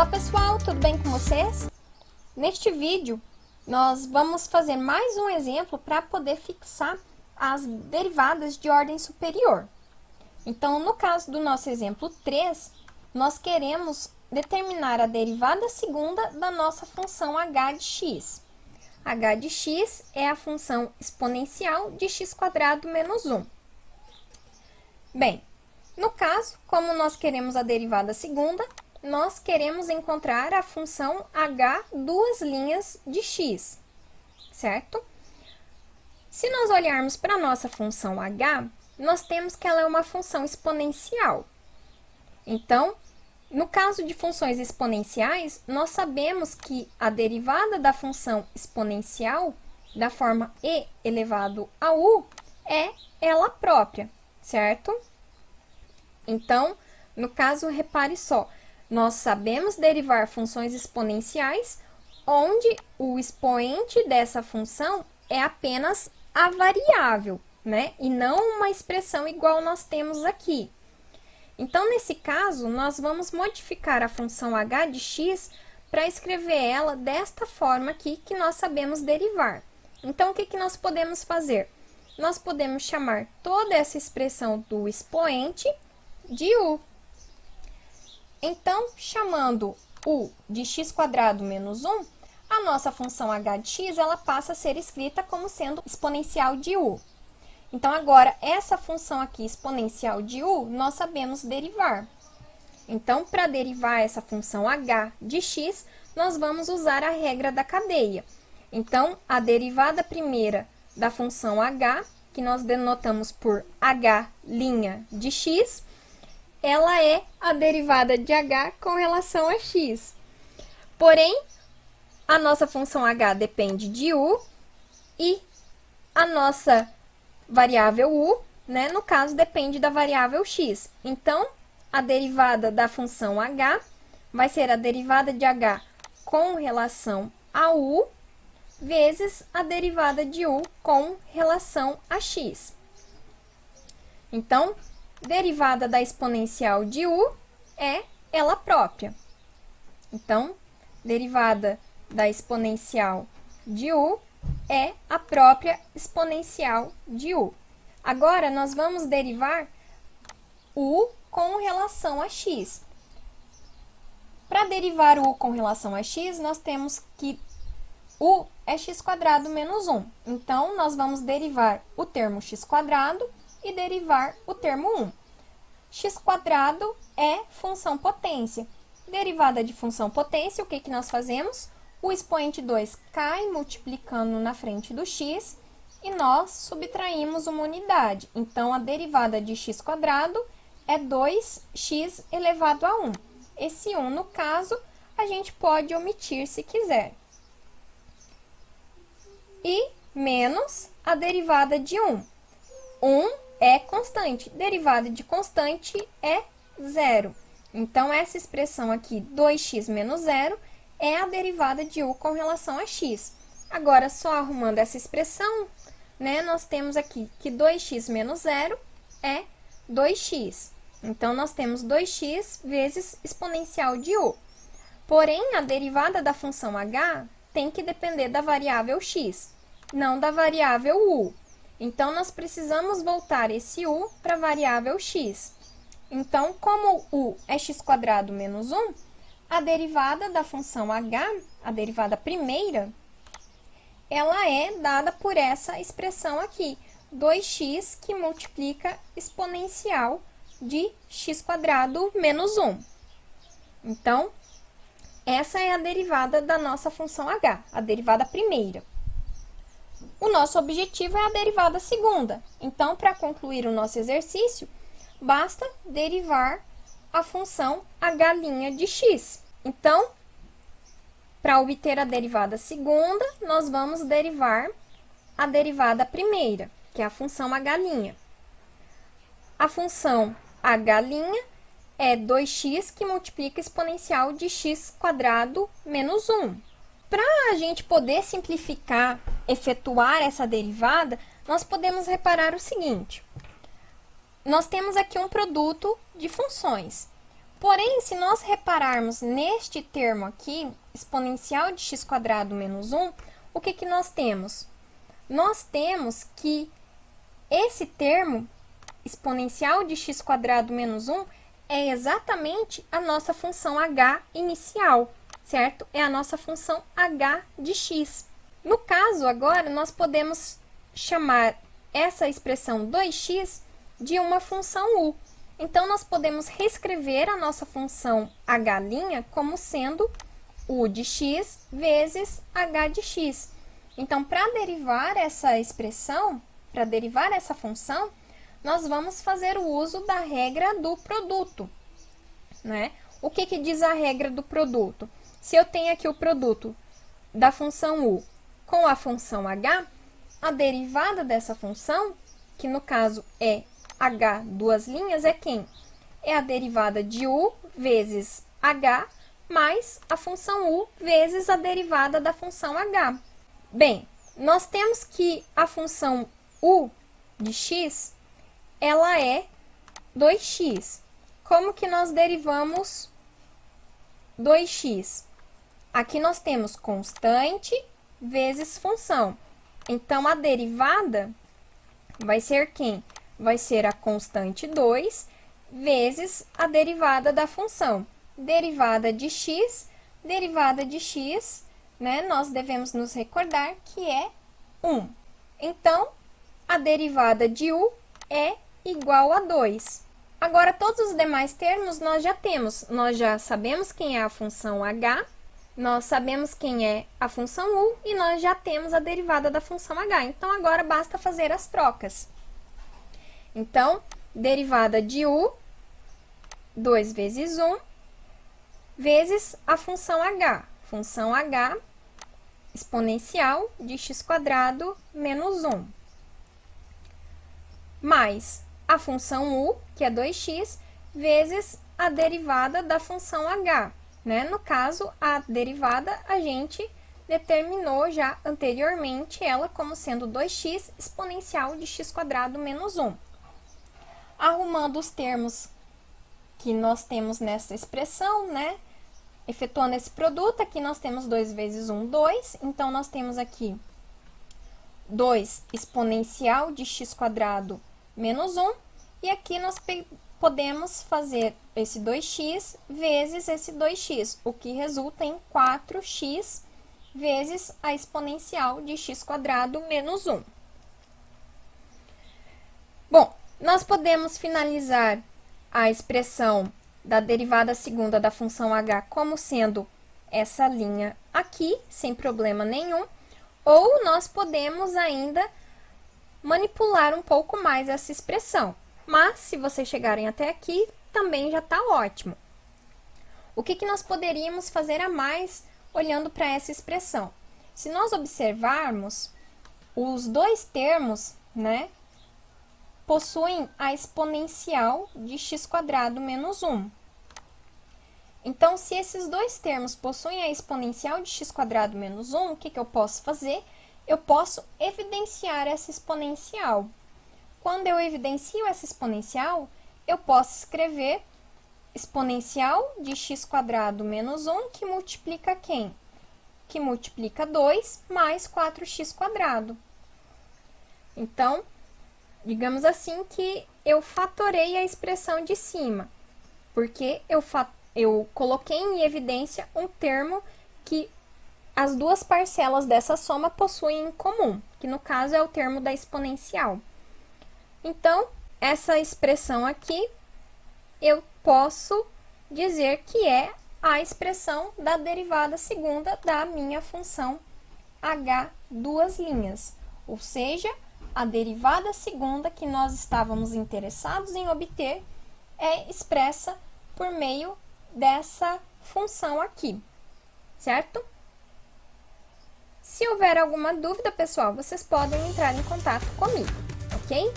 Olá pessoal, tudo bem com vocês? Neste vídeo, nós vamos fazer mais um exemplo para poder fixar as derivadas de ordem superior. Então, no caso do nosso exemplo 3, nós queremos determinar a derivada segunda da nossa função h de x. H de x é a função exponencial de x² menos 1. Bem, no caso, como nós queremos a derivada segunda, nós queremos encontrar a função h duas linhas de x, certo? Se nós olharmos para a nossa função h, nós temos que ela é uma função exponencial. Então, no caso de funções exponenciais, nós sabemos que a derivada da função exponencial, da forma e elevado a u, é ela própria, certo? Então, no caso, repare só, nós sabemos derivar funções exponenciais onde o expoente dessa função é apenas a variável, né? E não uma expressão igual nós temos aqui. Então, nesse caso, nós vamos modificar a função h de x para escrever ela desta forma aqui que nós sabemos derivar. Então, o que nós podemos fazer? Nós podemos chamar toda essa expressão do expoente de u. Então, chamando u de x² menos 1, a nossa função h de x ela passa a ser escrita como sendo exponencial de u. Então, agora, essa função aqui, exponencial de u, nós sabemos derivar. Então, para derivar essa função h de x, nós vamos usar a regra da cadeia. Então, a derivada primeira da função h, que nós denotamos por h' de x, ela é a derivada de h com relação a x. Porém, a nossa função h depende de u e a nossa variável u, né, no caso, depende da variável x. Então, a derivada da função h vai ser a derivada de h com relação a u vezes a derivada de u com relação a x. Então, derivada da exponencial de u é ela própria. Então, derivada da exponencial de u é a própria exponencial de u. Agora, nós vamos derivar u com relação a x. Para derivar u com relação a x, nós temos que u é x² menos 1. Então, nós vamos derivar o termo x² e derivar o termo 1. x² é função potência. Derivada de função potência, o que nós fazemos? O expoente 2 cai multiplicando na frente do x e nós subtraímos uma unidade. Então, a derivada de x² é 2x elevado a 1. Esse 1, no caso, a gente pode omitir se quiser. E menos a derivada de 1. 1 é constante. Derivada de constante é 0. Então, essa expressão aqui, 2x menos 0, é a derivada de u com relação a x. Agora, só arrumando essa expressão, né, nós temos aqui que 2x menos 0 é 2x. Então, nós temos 2x vezes exponencial de u. Porém, a derivada da função h tem que depender da variável x, não da variável u. Então, nós precisamos voltar esse u para a variável x. Então, como u é x² menos 1, a derivada da função h, a derivada primeira, ela é dada por essa expressão aqui, 2x que multiplica exponencial de x² menos 1. Então, essa é a derivada da nossa função h, a derivada primeira. O nosso objetivo é a derivada segunda. Então, para concluir o nosso exercício, basta derivar a função h' de x. Então, para obter a derivada segunda, nós vamos derivar a derivada primeira, que é a função h'. A função h' é 2x que multiplica exponencial de x² menos 1. Para a gente poder simplificar, efetuar essa derivada, nós podemos reparar o seguinte. Nós temos aqui um produto de funções. Porém, se nós repararmos neste termo aqui, exponencial de x² menos 1, o que nós temos? Nós temos que esse termo, exponencial de x² menos 1, é exatamente a nossa função h inicial, certo? É a nossa função h de x. No caso, agora, nós podemos chamar essa expressão 2x de uma função u. Então, nós podemos reescrever a nossa função h' como sendo u de x vezes h de x. Então, para derivar essa expressão, para derivar essa função, nós vamos fazer o uso da regra do produto, né? O que diz a regra do produto? Se eu tenho aqui o produto da função u com a função h, a derivada dessa função, que no caso é h duas linhas, é quem? É a derivada de u vezes h mais a função u vezes a derivada da função h. Bem, nós temos que a função u de x, ela é 2x. Como que nós derivamos 2x? Aqui nós temos constante vezes função. Então, a derivada vai ser quem? Vai ser a constante 2 vezes a derivada da função. Derivada de x, né? Nós devemos nos recordar que é 1. Então, a derivada de u é igual a 2. Agora, todos os demais termos nós já temos. Nós já sabemos quem é a função h, nós sabemos quem é a função u e nós já temos a derivada da função h. Então, agora basta fazer as trocas. Então, derivada de u, 2 vezes 1, vezes a função h. Função h exponencial de x² menos 1. Mais a função u, que é 2x, vezes a derivada da função h, né? No caso, a derivada a gente determinou já anteriormente ela como sendo 2x exponencial de x² menos 1. Arrumando os termos que nós temos nessa expressão, né? Efetuando esse produto, aqui nós temos 2 vezes 1, 2. Então, nós temos aqui 2 exponencial de x² menos 1. E aqui nós podemos fazer esse 2x vezes esse 2x, o que resulta em 4x vezes a exponencial de x² menos 1. Bom, nós podemos finalizar a expressão da derivada segunda da função h como sendo essa linha aqui, sem problema nenhum, ou nós podemos ainda manipular um pouco mais essa expressão. Mas, se vocês chegarem até aqui, também já está ótimo. O que nós poderíamos fazer a mais olhando para essa expressão? Se nós observarmos, os dois termos, né, possuem a exponencial de x² menos 1. Então, se esses dois termos possuem a exponencial de x² menos 1, o que eu posso fazer? Eu posso evidenciar essa exponencial. Quando eu evidencio essa exponencial, eu posso escrever exponencial de x² menos 1, que multiplica quem? Que multiplica 2 mais 4x². Então, digamos assim que eu fatorei a expressão de cima, porque eu coloquei em evidência um termo que as duas parcelas dessa soma possuem em comum, que no caso é o termo da exponencial. Então, essa expressão aqui, eu posso dizer que é a expressão da derivada segunda da minha função h duas linhas, ou seja, a derivada segunda que nós estávamos interessados em obter é expressa por meio dessa função aqui, certo? Se houver alguma dúvida, pessoal, vocês podem entrar em contato comigo, ok?